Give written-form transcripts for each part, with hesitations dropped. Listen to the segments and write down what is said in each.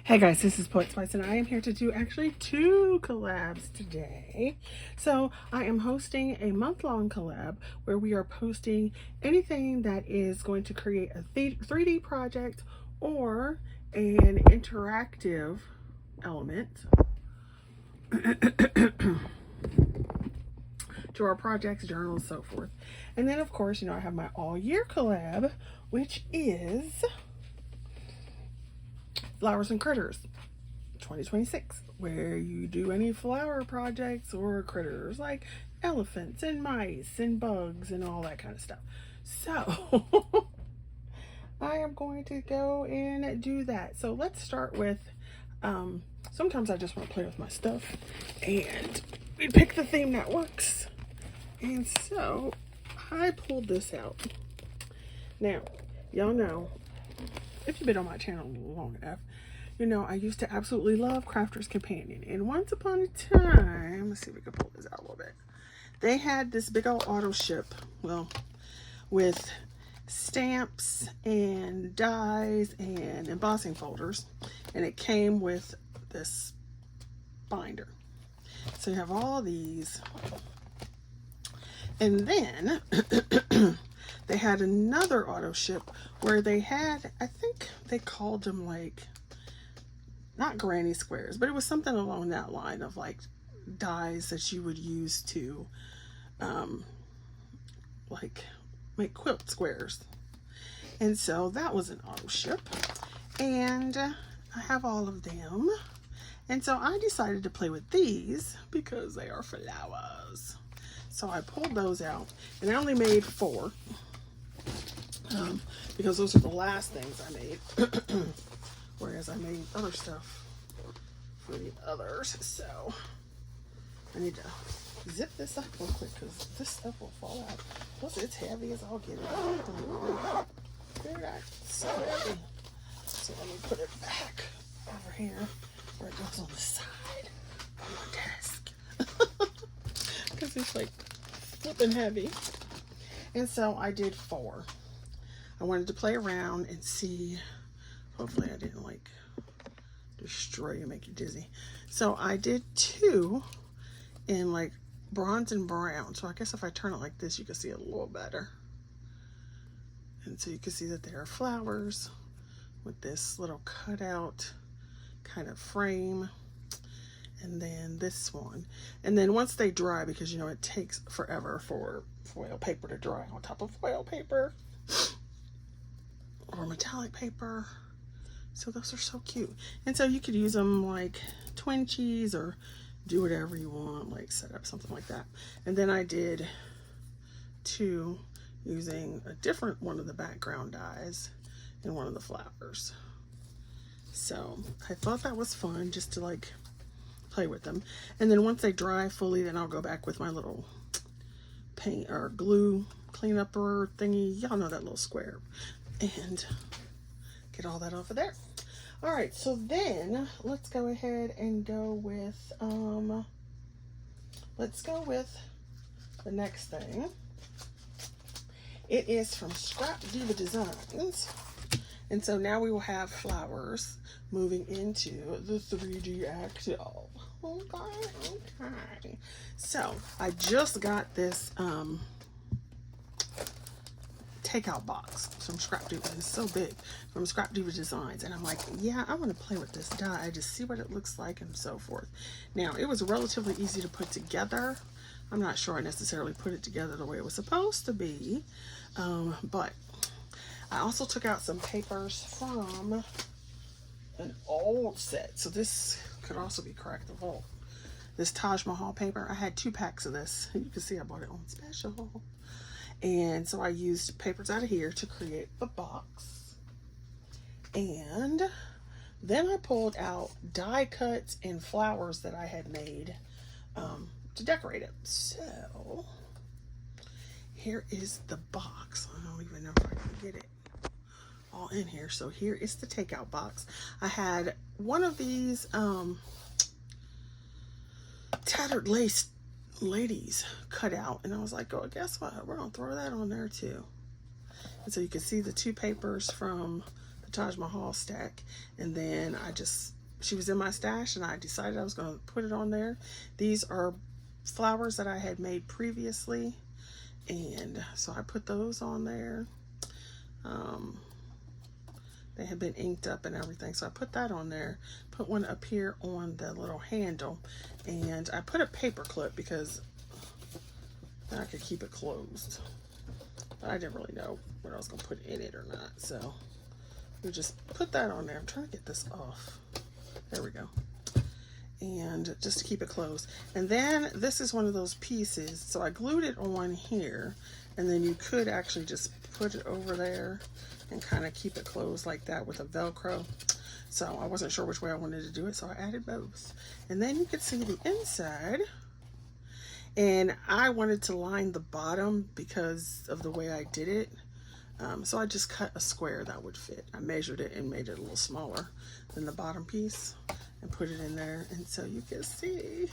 Hey guys, this is Poetspice and I am here to do actually 2 collabs today. So I am hosting a month-long collab where we are posting anything that is going to create a 3D project or an interactive element to our projects, journals, so forth. And then of course, I have my all-year collab, which is Flowers and Critters 2026, where you do any flower projects or critters like elephants and mice and bugs and all that kind of stuff. So I am going to go and do that. So let's start with sometimes I just want to play with my stuff and we pick the theme that works. And so I pulled this out. Now, y'all know, if you've been on my channel long enough, I used to absolutely love Crafter's Companion. And once upon a time, let's see if we can pull this out a little bit. They had this big old auto ship, well, with stamps and dies and embossing folders. And it came with this binder. So you have all these. And then they had another auto ship where they had, I think they called them like, not granny squares, but it was something along that line of like dies that you would use to like make quilt squares. And so that was an auto ship, and I have all of them. And so I decided to play with these because they are flowers. So I pulled those out, and I only made 4 because those are the last things I made. Whereas I made other stuff for the others. So I need to zip this up real quick because this stuff will fall out. Plus it's heavy as all get out. Look at that. So heavy. So let me put it back over here where it goes on the side of my desk. Because it's like flipping heavy. And so I did 4. I wanted to play around and see. Hopefully I didn't like destroy you and make you dizzy. So I did 2 in like bronze and brown. So I guess if I turn it like this, you can see it a little better. And so you can see that there are flowers with this little cutout kind of frame. And then this one. And then once they dry, because it takes forever for foil paper to dry on top of foil paper or metallic paper. So those are so cute. And so you could use them like twinchies or do whatever you want, like set up something like that. And then I did 2 using a different one of the background dies and one of the flowers. So I thought that was fun just to like play with them. And then once they dry fully, then I'll go back with my little paint or glue cleanupper thingy. Y'all know that little square. And get all that off of there. All right, so then let's go ahead and go with the next thing. It is from ScrapDIVA Designs. And so now we will have flowers moving into the 3D actual. Okay. So I just got this takeout box from ScrapDIVA. It's so big, from ScrapDIVA Designs, and I'm like, yeah, I want to play with this die, just see what it looks like and so forth. Now it was relatively easy to put together. I'm not sure I necessarily put it together the way it was supposed to be, but I also took out some papers from an old set. So this could also be Crack the Vault. This Taj Mahal paper, I had 2 packs of this. You can see I bought it on special. And so I used papers out of here to create the box. And then I pulled out die cuts and flowers that I had made to decorate it. So here is the box. I don't even know if I can get it all in here. So here is the takeout box. I had one of these tattered lace ladies cut out, and I was like, oh, guess what, we're gonna throw that on there too. And so you can see the 2 papers from the Taj Mahal stack, and then she was in my stash and I decided I was going to put it on there. These are flowers that I had made previously, and so I put those on there. They had been inked up and everything, so I put that on there. Put one up here on the little handle, and I put a paper clip because then I could keep it closed. But I didn't really know what I was going to put in it or not, so we just put that on there. I'm trying to get this off. There we go. And just to keep it closed. And then this is one of those pieces, so I glued it on here, and then you could actually just put it over there and kind of keep it closed like that with a Velcro. So I wasn't sure which way I wanted to do it, so I added both. And then you can see the inside. And I wanted to line the bottom because of the way I did it. So I just cut a square that would fit. I measured it and made it a little smaller than the bottom piece and put it in there. And so you can see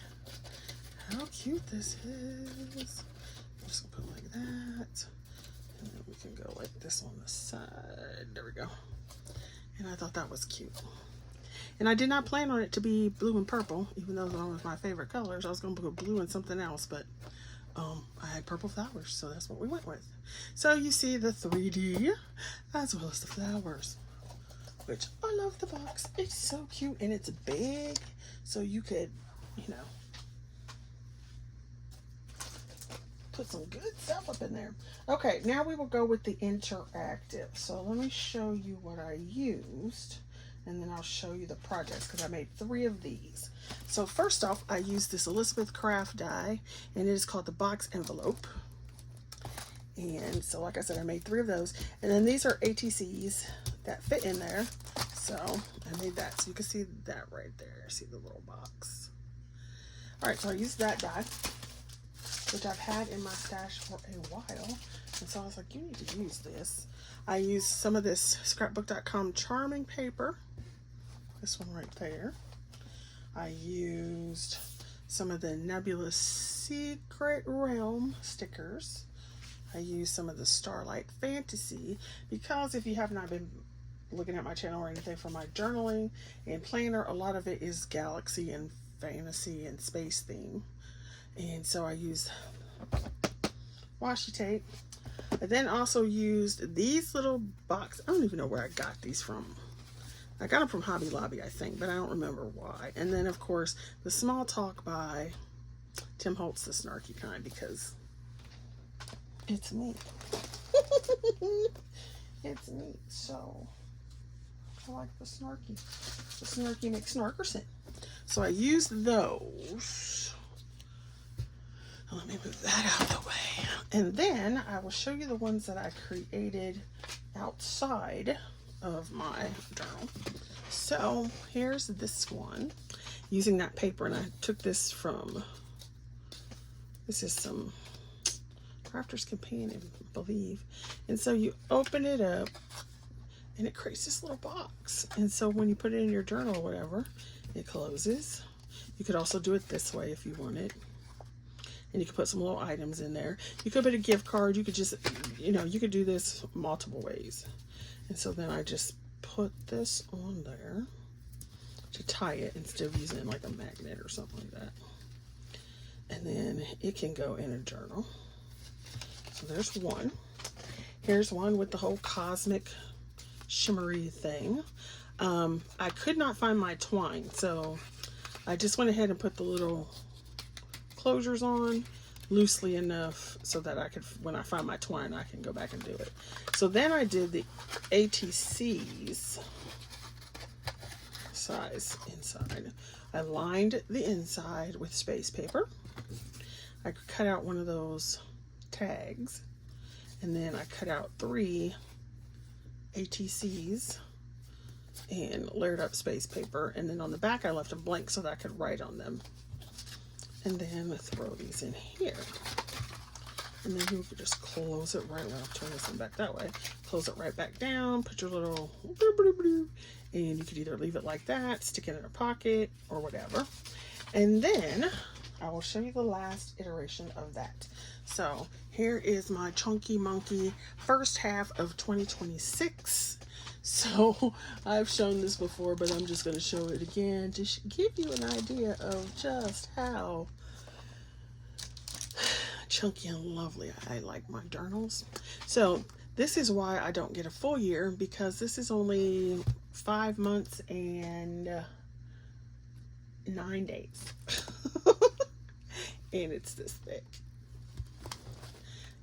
how cute this is. I'm just gonna put it like that. And then we can go like this on the side. There we go. And I thought that was cute. And I did not plan on it to be blue and purple, even though those were my favorite colors. I was going to put blue and something else, but I had purple flowers, so that's what we went with. So you see the 3D as well as the flowers, which I love the box. It's so cute, and it's big, so you could, you know, put some good stuff up in there. Okay, now we will go with the interactive. So let me show you what I used, and then I'll show you the projects because I made 3 of these. So first off, I used this Elizabeth craft die, and it is called the box envelope. And so like I said, I made 3 of those, and then these are ATCs that fit in there. So I made that, so you can see that right there. See the little box. All right, so I used that die, which I've had in my stash for a while. And so I was like, you need to use this. I used some of this scrapbook.com charming paper. This one right there. I used some of the Nebulous Secret Realm stickers. I used some of the Starlight Fantasy, because if you have not been looking at my channel or anything for my journaling and planner, a lot of it is galaxy and fantasy and space theme. And so I used washi tape. I then also used these little boxes. I don't even know where I got these from. I got them from Hobby Lobby, I think, but I don't remember why. And then, of course, the Small Talk by Tim Holtz, the snarky kind, because it's me. It's me. So I like the snarky. The snarky McSnarkerson. So I used those. Let me move that out of the way. And then I will show you the ones that I created outside of my journal. So here's this one using that paper, and I took this from, this is some Crafter's Companion, I believe. And so you open it up and it creates this little box. And so when you put it in your journal or whatever, it closes. You could also do it this way if you wanted. And you could put some little items in there. You could put a gift card. You could just, you know, you could do this multiple ways. And so then I just put this on there to tie it instead of using like a magnet or something like that. And then it can go in a journal. So there's one. Here's one with the whole cosmic shimmery thing. I could not find my twine, so I just went ahead and put the little closures on loosely enough so that I could, when I find my twine, I can go back and do it. So then I did the ATC's size inside. I lined the inside with space paper. I cut out one of those tags, and then I cut out 3 ATCs and layered up space paper, and then on the back I left them blank so that I could write on them. And then throw these in here. And then you could just close it right, well, turn this one back that way. Close it right back down, put your little, and you could either leave it like that, stick it in a pocket, or whatever. And then I will show you the last iteration of that. So here is my Chunky Monkey first half of 2026. So I've shown this before, but I'm just going to show it again to give you an idea of just how chunky and lovely I like my journals. So this is why I don't get a full year, because this is only 5 months and 9 days. And it's this thick.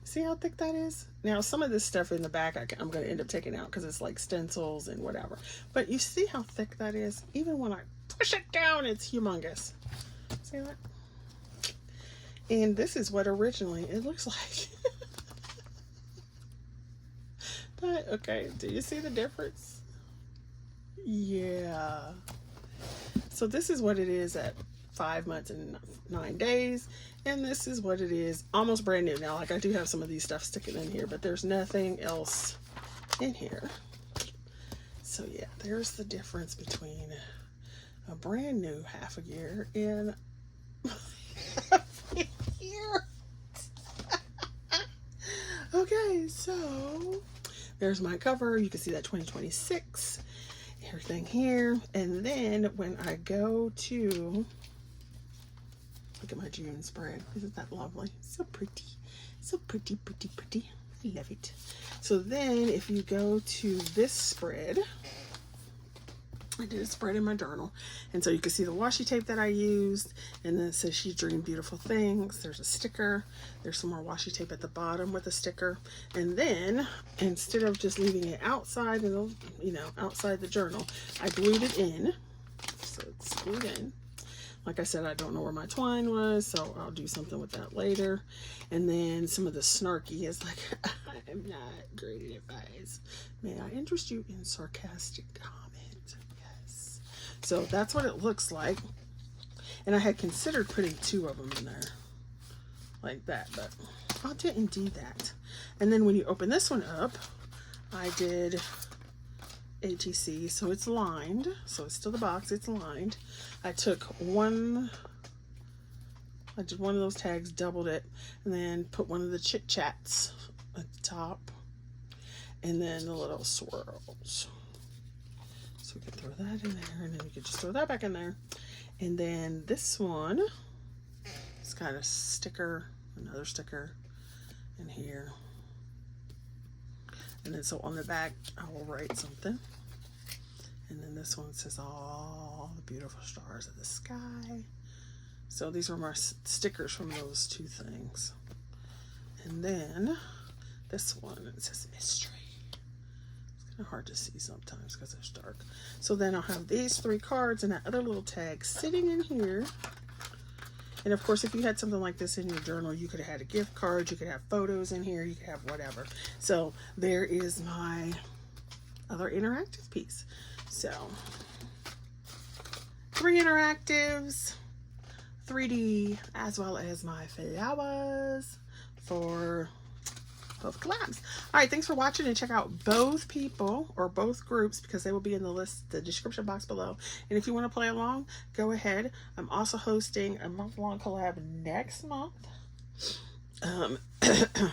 See how thick that is? Now, some of this stuff in the back I'm going to end up taking out because it's like stencils and whatever. But you see how thick that is? Even when I push it down, it's humongous. See that? And this is what originally it looks like. But, okay, do you see the difference? Yeah. So this is what it is at 5 months and 9 days. And this is what it is almost brand new. Now, like, I do have some of these stuff sticking in here, but there's nothing else in here. So yeah, there's the difference between a brand new half a year and half a year. Okay, so there's my cover. You can see that 2026, everything here. And then when I go to look at my June spread. Isn't that lovely? So pretty. So pretty, pretty, pretty. I love it. So then if you go to this spread, I did a spread in my journal. And so you can see the washi tape that I used. And then it says she dreamed beautiful things. There's a sticker. There's some more washi tape at the bottom with a sticker. And then instead of just leaving it outside, and you know, outside the journal, I glued it in. So it's glued in. Like I said, I don't know where my twine was, so I'll do something with that later. And then some of the snarky is like, I'm not great at advice. May I interest you in sarcastic comment? Yes. So that's what it looks like. And I had considered putting 2 of them in there like that, but I didn't do that. And then when you open this one up, I did ATC, so it's lined, so it's still the box, it's lined. I did one of those tags, doubled it, and then put one of the chit chats at the top, and then the little swirls. So we can throw that in there, and then you can just throw that back in there. And then this one, it's got a sticker, another sticker in here. And then so on the back, I will write something. And then this one says all the beautiful stars of the sky. So these are my stickers from those 2 things. And then this one, it says mystery. It's kind of hard to see sometimes because it's dark. So then I'll have these 3 cards and that other little tag sitting in here. And of course, if you had something like this in your journal, you could have had a gift card, you could have photos in here, you could have whatever. So there is my other interactive piece. So 3 interactives, 3D, as well as my flowers for both collabs. All right, thanks for watching, and check out both people or both groups because they will be in the list, the description box below. And if you want to play along, go ahead. I'm also hosting a month-long collab next month.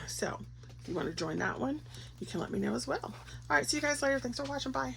So if you want to join that one, you can let me know as well. All right, see you guys later. Thanks for watching. Bye.